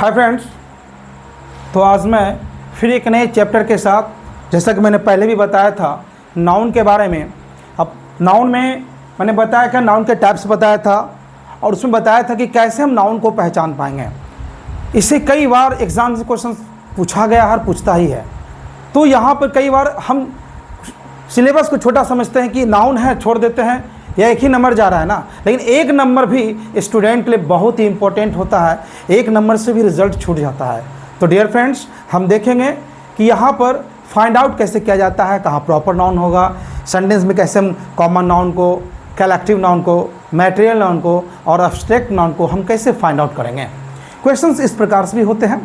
Hi friends, तो आज मैं फिर एक नए चैप्टर के साथ, जैसा कि मैंने पहले भी बताया था नाउन के बारे में। अब नाउन में मैंने बताया कि नाउन के टाइप्स बताया था और उसमें बताया था कि कैसे हम नाउन को पहचान पाएंगे। इससे कई बार एग्जाम से क्वेश्चन पूछा गया है और पूछता ही है। तो यहाँ पर कई बार हम सिलेबस को छोटा समझते हैं कि नाउन है छोड़ देते हैं या एक ही नंबर जा रहा है ना, लेकिन एक नंबर भी स्टूडेंट के लिए बहुत ही इंपॉर्टेंट होता है। एक नंबर से भी रिजल्ट छूट जाता है। तो डियर फ्रेंड्स, हम देखेंगे कि यहाँ पर फाइंड आउट कैसे किया जाता है, कहाँ प्रॉपर नाउन होगा, सेंटेंस में कैसे हम कॉमन नाउन को, कलेक्टिव नाउन को, मैटेरियल नाउन को और एब्स्ट्रैक्ट नाउन को हम कैसे फाइंड आउट करेंगे। क्वेश्चंस इस प्रकार से भी होते हैं।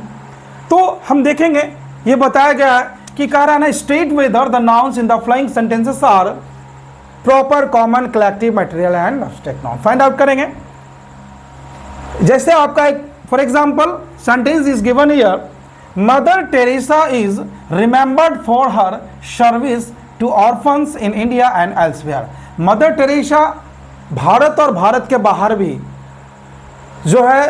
तो हम देखेंगे, ये बताया गया है कि कह रहा है ना, state whether the nouns in the following sentences are proper, common, collective, material and abstract noun. Find out करेंगे। जैसे आपका एक for example sentence is given here, Mother Teresa is remembered for her service to orphans in India and elsewhere. Mother Teresa Bharat और भारत के बाहर भी जो है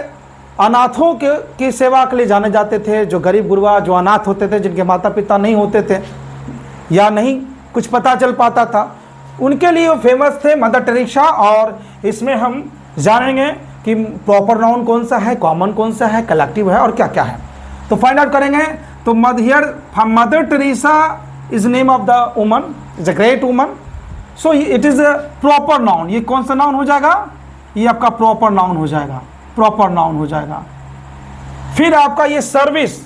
अनाथों की सेवा के लिए जाने जाते थे। जो गरीब गुरबा, जो अनाथ होते थे, जिनके माता पिता नहीं होते थे या नहीं कुछ पता चल पाता था, उनके लिए वो फेमस थे मदर टेरेसा। और इसमें हम जानेंगे कि प्रॉपर नाउन कौन सा है, कॉमन कौन सा है, कलेक्टिव है और क्या क्या है। तो फाइंड आउट करेंगे। तो mother Teresa is name of the woman, is a great woman, so it is a proper noun. ये कौन सा नाउन हो जाएगा? ये आपका प्रॉपर नाउन हो जाएगा, प्रॉपर नाउन हो जाएगा। फिर आपका ये सर्विस,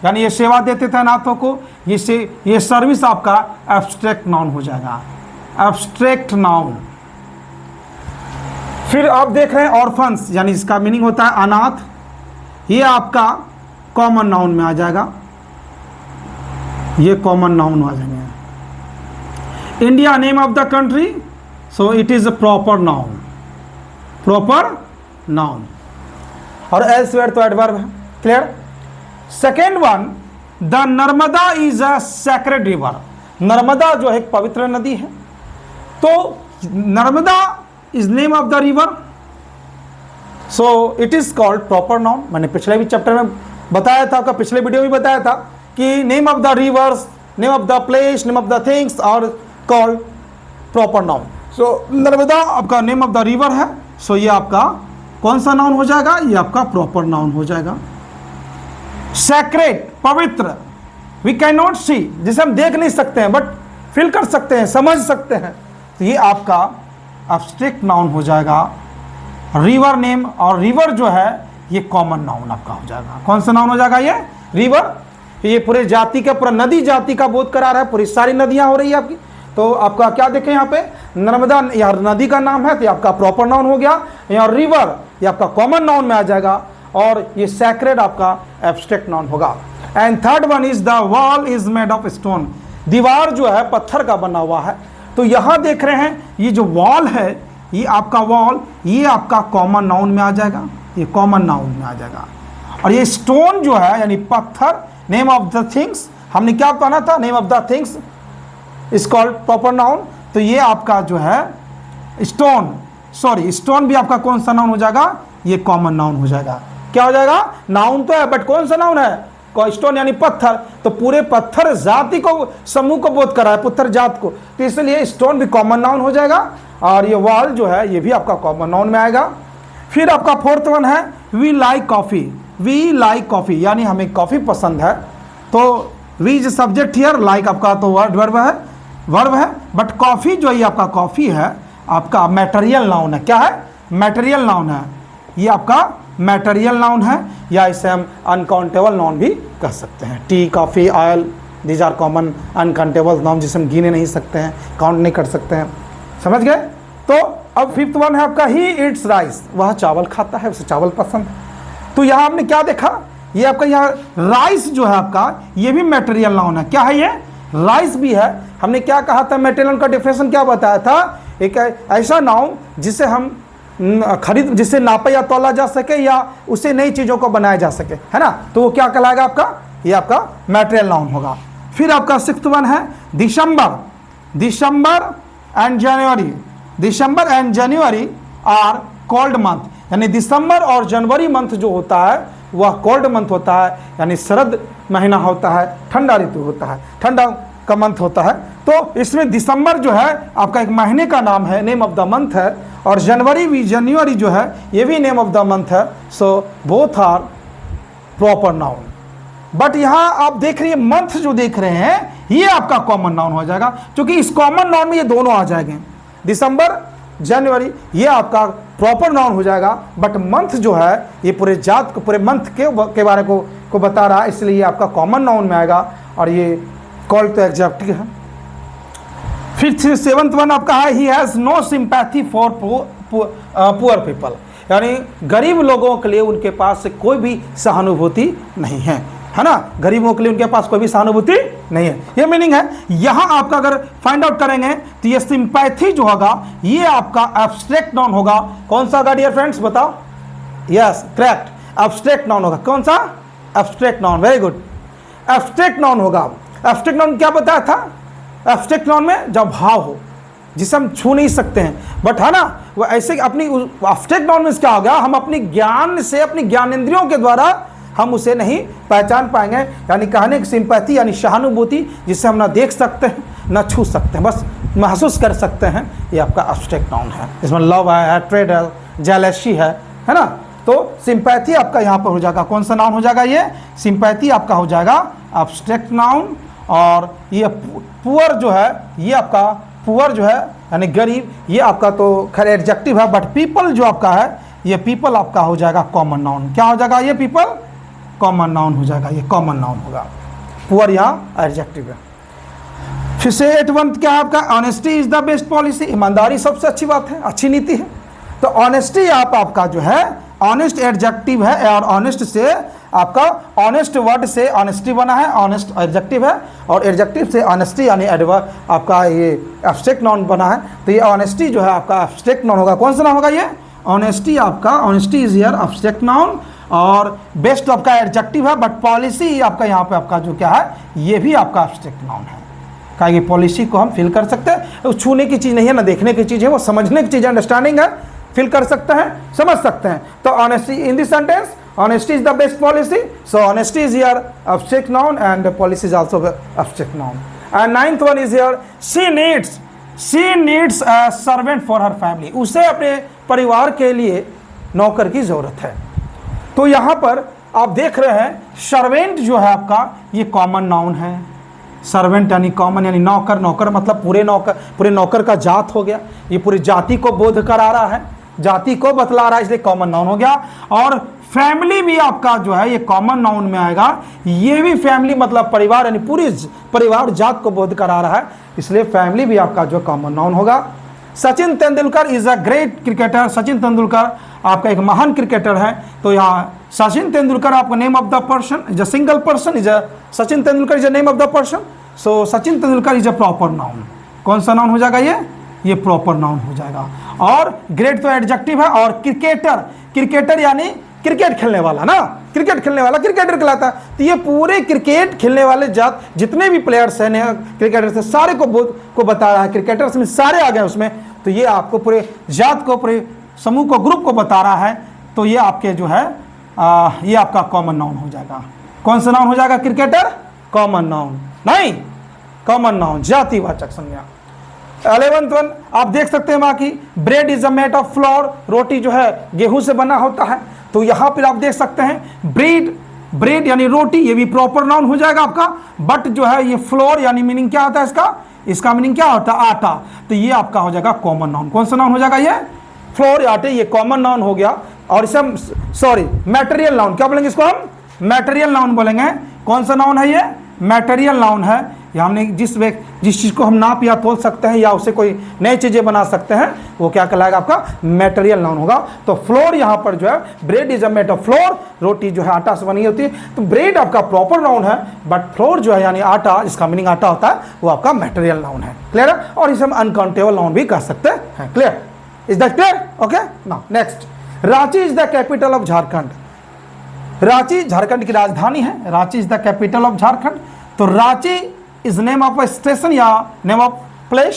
यानी ये सेवा देते थे अनाथों को, ये सर्विस आपका एब्स्ट्रैक्ट नाउन हो जाएगा, एब्स्ट्रैक्ट नाउन। फिर आप देख रहे हैं ऑर्फन्स, यानी इसका मीनिंग होता है अनाथ, ये आपका कॉमन नाउन में आ जाएगा, ये कॉमन नाउन आ जाएंगे। India name of the country, so it is a proper noun, proper noun. और एल्सवेयर तो एडवर्ब है। Clear? Second one, the Narmada is a sacred river. Narmada जो है एक पवित्र नदी है, तो Narmada is name of the river, so it is called proper noun. मैंने पिछले भी चैप्टर में बताया था, आपका पिछले वीडियो में बताया था कि name of the rivers, name of the place, name of the things are called proper noun. So Narmada आपका नेम ऑफ द रिवर है, सो ये आपका कौन सा नाउन हो जाएगा? ये आपका प्रॉपर नाउन हो जाएगा। सैक्रेड, पवित्र, वी कैन नॉट सी, जिसे हम देख नहीं सकते हैं बट फील कर सकते हैं, समझ सकते हैं, तो ये आपका एब्स्ट्रैक्ट नाउन हो जाएगा। रिवर नेम, और रिवर जो है ये कॉमन नाउन आपका हो जाएगा। कौन सा नाउन हो जाएगा? ये रिवर। ये पूरे जाति का, पूरा नदी जाति का बोध करा रहा है, पूरी सारी नदियां हो रही है आपकी। तो आपका क्या देखें यहाँ पे, नर्मदा यहाँ नदी का नाम है, तो ये आपका प्रॉपर नाउन हो गया। यहाँ रिवर ये आपका कॉमन नाउन में आ जाएगा, और ये सैक्रेड आपका एब्स्ट्रैक्ट नाउन होगा। And third one is the wall is made of stone. दीवार जो है पत्थर का बना हुआ है। तो यहाँ देख रहे हैं, ये जो वॉल है, ये आपका वॉल, ये आपका कॉमन नाउन में आ जाएगा, ये कॉमन नाउन में आ जाएगा। और ये स्टोन जो है यानी पत्थर, नेम ऑफ द थिंग्स, हमने क्या बताना था, name of the things is called proper noun. तो ये आपका जो है स्टोन, सॉरी स्टोन भी आपका कौन सा नाउन हो जाएगा? ये कॉमन नाउन हो जाएगा। क्या हो जाएगा? नाउन तो है बट कौन सा नाउन है? स्टोन यानी पत्थर, तो पूरे पत्थर जाति को, समूह को बोध करा है, पत्थर जात को, तो इसलिए स्टोन भी कॉमन नाउन हो जाएगा। और ये वॉल जो है ये भी आपका कॉमन नाउन में आएगा। फिर आपका फोर्थ वन है we like coffee. We like coffee यानी हमें कॉफ़ी पसंद है, तो we is subject here, like आपका तो वर्ब है, बट कॉफ़ी जो ये आपका कॉफ़ी है आपका मैटेरियल नाउन है। क्या है? मैटेरियल नाउन है। ये आपका मैटेरियल नाउन है, या इसे हम अनकाउंटेबल नाउन भी कह सकते हैं। Tea, coffee, oil, these are common uncountable noun, जिसे हम गिने नहीं सकते हैं, काउंट नहीं कर सकते हैं। समझ गए? तो अब फिफ्थ वन है आपका ही इट्स राइस। वह चावल खाता है, उसे चावल पसंद है। तो यहाँ आपने क्या देखा, ये आपका यहाँ राइस जो है आपका, ये भी मैटेरियल नाउन है। क्या है ये? राइस भी है। हमने क्या कहा था, मैटेरियल का डिफिनेशन क्या बताया था? एक ऐसा नाउन जिसे हम जिससे नापा या तोला जा सके, या उसे नई चीज़ों को बनाया जा सके, है ना, तो वो क्या कहलाएगा आपका? ये आपका मैटेरियल नाउन होगा। फिर आपका सिक्स्थ वन है दिसंबर। December and January, December and January are called month, यानी दिसंबर और जनवरी मंथ जो होता है वह कोल्ड मंथ होता है, यानी शरद महीना होता है, ठंडा ऋतु होता है, ठंडा का मंथ होता है। तो इसमें दिसंबर जो है आपका एक महीने का नाम है, नेम ऑफ द मंथ है, और जनवरी जो है ये भी नेम ऑफ द मंथ है। So both are proper noun. But यहाँ आप देख रहे हैं मंथ जो देख रहे हैं ये आपका कॉमन नाउन हो जाएगा, क्योंकि इस कॉमन नाउन में ये दोनों आ जाएंगे, दिसंबर जनवरी, ये आपका प्रॉपर नाउन हो जाएगा। बट मंथ जो है ये पूरे जात को, पूरे मंथ के बारे को बता रहा है, इसलिए ये आपका कॉमन नाउन में आएगा, और ये कॉल तो एग्जैक्टिव है। फिर सेवंथ वन आपका है, he has no sympathy for poor people, यानी गरीब लोगों के लिए उनके पास कोई भी सहानुभूति नहीं है ना, गरीबों के लिए उनके पास कोई भी सहानुभूति नहीं है, ये मीनिंग है। यहाँ आपका अगर फाइंड आउट करेंगे तो ये सिंपैथी जो होगा ये आपका एब्स्ट्रैक्ट नाउन होगा। कौन सा होगा डियर फ्रेंड्स, बताओ? यस करेक्ट, एब्स्ट्रैक्ट नाउन होगा। कौन सा? Abstract noun, very good, abstract noun होगा। एब्स्ट्रैक्ट नाउन क्या बताया था? एब्स्ट्रैक्ट नाउन में जब भाव हो जिसे हम छू नहीं सकते हैं, बट है ना, वो ऐसे अपनी एब्स्ट्रैक्ट नाउन में क्या हो गया, हम अपनी ज्ञान से, अपनी ज्ञानेंद्रियों के द्वारा हम उसे नहीं पहचान पाएंगे, यानी कहने की सिंपैथी यानी सहानुभूति जिसे हम ना देख सकते हैं ना छू सकते हैं, बस महसूस कर सकते हैं, ये आपका एब्स्ट्रैक्ट नाउन है। इसमें लव है, हैट्रेड है, जेलसी है ना। तो सिंपैथी आपका यहाँ पर हो जाएगा, कौन सा नाउन हो जाएगा? ये सिंपैथी आपका हो जाएगा एब्स्ट्रैक्ट नाउन। और ये पुअर जो है, ये आपका पुअर जो है यानी गरीब, ये आपका तो खैर एडजेक्टिव है, बट पीपल जो आपका है, ये पीपल आपका हो जाएगा कॉमन नाउन। क्या हो जाएगा? ये पीपल कॉमन नाउन हो जाएगा, ये कॉमन नाउन होगा। पुअर यहाँ एडजेक्टिव है। फिर से 8th क्या है आपका? Honesty is the best policy, ईमानदारी सबसे अच्छी बात है, अच्छी नीति है। तो ऑनेस्टी आपका जो है ऑनेस्ट एडजेक्टिव है, और ऑनेस्ट से आपका ऑनेस्ट वर्ड से ऑनेस्टी बना है, ऑनेस्ट एडजेक्टिव है, और एडजेक्टिव से ऑनेस्टी यानी आपका ये एब्स्ट्रैक्ट नाउन बना है। तो ये ऑनेस्टी जो है आपका एब्स्ट्रैक्ट नाउन होगा। कौन सा नाउन होगा ये? ऑनेस्टी आपका, honesty is here abstract noun, और बेस्ट आपका एडजेक्टिव है, बट पॉलिसी आपका यहाँ पे आपका जो क्या है ये भी आपका एब्स्ट्रैक्ट नाउन है। क्या ये पॉलिसी को हम फील कर सकते हैं? वो छूने की चीज़ नहीं है ना, देखने की चीज़ है, वो समझने की चीज़ है, अंडरस्टैंडिंग है, फील कर सकते हैं, समझ सकते हैं। तो honesty in this sentence, honesty is the best policy, so honesty is here abstract noun and policy is also abstract noun. And 9th one is here, she needs a servant for her family, उसे अपने परिवार के लिए नौकर की जरूरत है। तो यहाँ पर आप देख रहे हैं सर्वेंट जो है आपका ये कॉमन नाउन है। सर्वेंट यानी कॉमन यानी नौकर, नौकर मतलब पूरे नौकर का जात हो गया, ये पूरी जाति को बोध करा रहा है, जाति को बतला रहा है, इसलिए कॉमन नाउन हो गया। और फैमिली भी आपका जो है ये कॉमन नाउन में आएगा, ये भी फैमिली मतलब परिवार यानी पूरी परिवार जात को बोध करा रहा है, इसलिए फैमिली भी आपका जो कॉमन नाउन होगा। Sachin Tendulkar is a great cricketer, Sachin Tendulkar आपका एक महान क्रिकेटर है। तो यहाँ सचिन तेंदुलकर आपका name of the person is a single person, is a Sachin Tendulkar is a name of the person, so Sachin Tendulkar is a proper noun. कौन सा नाउन हो जाएगा ये प्रॉपर नाउन हो जाएगा। और ग्रेट तो एडजेक्टिव है, और क्रिकेटर यानी क्रिकेट खेलने वाला ना, क्रिकेट खेलने वाला क्रिकेटर कहलाता है। तो ये पूरे क्रिकेट खेलने वाले जात जितने भी प्लेयर्स हैं क्रिकेटर्स से सारे को बता रहा है, क्रिकेटर्स में सारे आ गए उसमें। तो ये आपको पूरे जात को, पूरे समूह को, ग्रुप को बता रहा है। तो ये आपके जो है ये आपका कॉमन नाउन हो जाएगा। कौन सा नाउन हो जाएगा? क्रिकेटर कॉमन नाउन नहीं, कॉमन नाउन जातिवाचक संज्ञा। 11th वन आप देख सकते हैं बाकी, bread is a made of flour, रोटी जो है गेहूं से बना होता है। तो यहाँ पर आप देख सकते हैं ब्रेड यानी रोटी, ये भी प्रॉपर नाउन हो जाएगा आपका। बट जो है ये फ्लोर यानी मीनिंग क्या होता है इसका मीनिंग क्या होता है? आटा। तो ये आपका हो जाएगा कॉमन नाउन। कौन सा नाउन हो जाएगा? ये फ्लोर आटे, ये कॉमन नाउन हो गया। और इसे हम मैटेरियल नाउन क्या बोलेंगे? इसको हम मैटेरियल नाउन बोलेंगे। कौन सा नाउन है ये? मैटेरियल नाउन है। या हमने जिस चीज़ को हम नाप या तोल सकते हैं या उसे कोई नई चीज़ें बना सकते हैं, वो क्या कहलाएगा? आपका मैटेरियल नाउन होगा। तो फ्लोर यहाँ पर जो है, bread is a made of flour, रोटी जो है आटा से बनी होती है। तो ब्रेड आपका प्रॉपर नाउन है, बट फ्लोर जो है यानी आटा, जिसका मीनिंग आटा होता है, वो आपका मैटेरियल नाउन है। क्लियर है? और इसे हम अनकाउंटेबल नाउन भी कह सकते हैं। Clear? Is that clear? Okay, now next, Ranchi is the capital of Jharkhand. Ranchi Jharkhand की राजधानी है, Ranchi is the capital of Jharkhand. तो Ranchi is name of a station या नेम ऑफ प्लेस।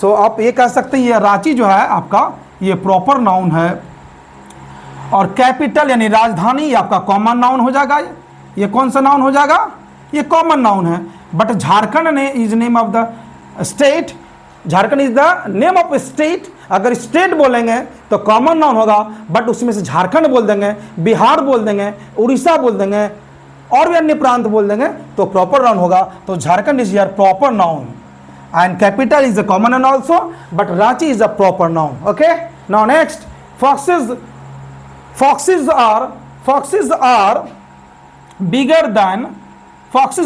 सो आप ये कह सकते हैं ये रांची जो है आपका ये प्रॉपर नाउन है। और कैपिटल यानी राजधानी ये आपका कॉमन नाउन हो जाएगा। ये कौन सा नाउन हो जाएगा? ये कॉमन नाउन है। बट झारखंड ने is name of the state, Jharkhand is the name of state. अगर स्टेट बोलेंगे तो कॉमन नाउन होगा, बट उसमें से झारखंड बोल देंगे, बिहार बोल देंगे, उड़ीसा बोल देंगे और भी अन्य प्रांत बोल देंगे तो प्रॉपर नाउन होगा। तो Jharkhand is your proper noun and capital is a common noun also, but Ranchi is a proper noun. Okay, now next, foxes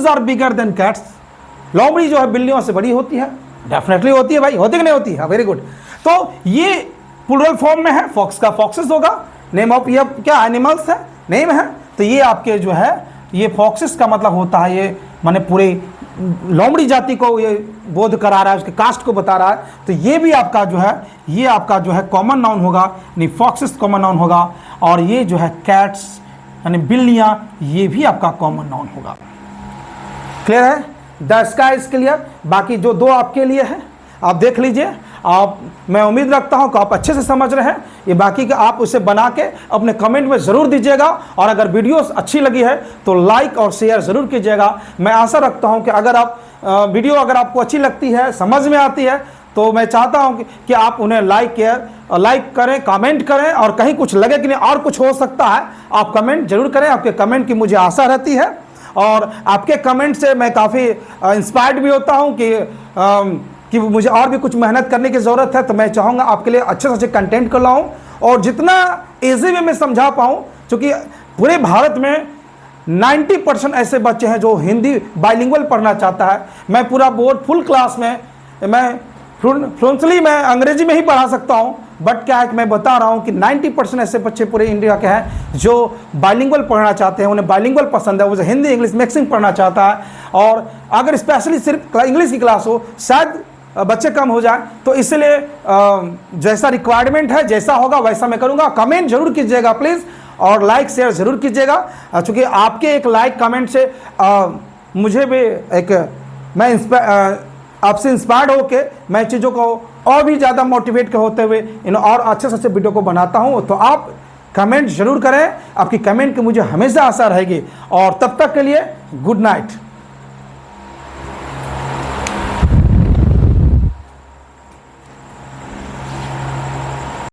are bigger than cats। लोमड़ी जो है बिल्लियों से बड़ी होती है। डेफिनेटली होती है भाई, होती कि नहीं होती है? Very good. तो ये प्लूरल फॉर्म में है, फॉक्स का फॉक्सेस होगा, नेम ऑफ ये क्या एनिमल्स है, नेम है। तो ये आपके जो है ये फॉक्सेस का मतलब होता है ये माने पूरे लोमड़ी जाति को ये बोध करा रहा है, उसके कास्ट को बता रहा है। तो ये भी आपका जो है ये आपका जो है कॉमन नाउन होगा, यानी फॉक्सेस कॉमन नाउन होगा। और ये जो है कैट्स यानी बिल्लियां ये भी आपका कॉमन नाउन होगा। क्लियर है? The sky is clear. बाकी जो दो आपके लिए है आप देख लीजिए। आप मैं उम्मीद रखता हूं कि आप अच्छे से समझ रहे हैं। ये बाकी का आप उसे बना के अपने कमेंट में ज़रूर दीजिएगा। और अगर वीडियोस अच्छी लगी है तो लाइक और शेयर ज़रूर कीजिएगा। मैं आशा रखता हूं कि अगर आप वीडियो अगर आपको अच्छी लगती है, समझ में आती है, तो मैं चाहता हूं कि आप उन्हें लाइक करें, कमेंट करें। और कहीं कुछ लगे कि नहीं और कुछ हो सकता है, आप कमेंट जरूर करें। आपके कमेंट की मुझे आशा रहती है और आपके कमेंट से मैं काफ़ी इंस्पायर्ड भी होता हूं कि मुझे और भी कुछ मेहनत करने की ज़रूरत है। तो मैं चाहूँगा आपके लिए अच्छे से अच्छे कंटेंट कर लाऊँ और जितना ईजी में मैं समझा पाऊँ, क्योंकि पूरे भारत में 90% ऐसे बच्चे हैं जो हिंदी बाइलिंगुअल पढ़ना चाहता है। मैं पूरा बोर्ड फुल क्लास में मैं फ्लुएंटली मैं अंग्रेजी में ही पढ़ा सकता हूँ, बट क्या है कि मैं बता रहा हूँ कि 90% ऐसे बच्चे पूरे इंडिया के हैं जो बाइलिंगुअल पढ़ना चाहते हैं, उन्हें बाइलिंगुअल पसंद है, वो हिंदी इंग्लिश मिक्सिंग पढ़ना चाहता है। और अगर स्पेशली सिर्फ इंग्लिश की क्लास हो शायद बच्चे कम हो जाए, तो इसलिए जैसा रिक्वायरमेंट है जैसा होगा वैसा मैं करूँगा। कमेंट जरूर कीजिएगा प्लीज़ और लाइक शेयर ज़रूर कीजिएगा, क्योंकि आपके एक लाइक कमेंट से मुझे भी मैं आपसे इंस्पायर्ड होके मैं चीज़ों को और भी ज़्यादा मोटिवेट होते हुए इन और अच्छे से अच्छे वीडियो को बनाता हूँ। तो आप कमेंट जरूर करें, आपकी कमेंट की मुझे हमेशा आशा रहेगी। और तब तक के लिए गुड नाइट।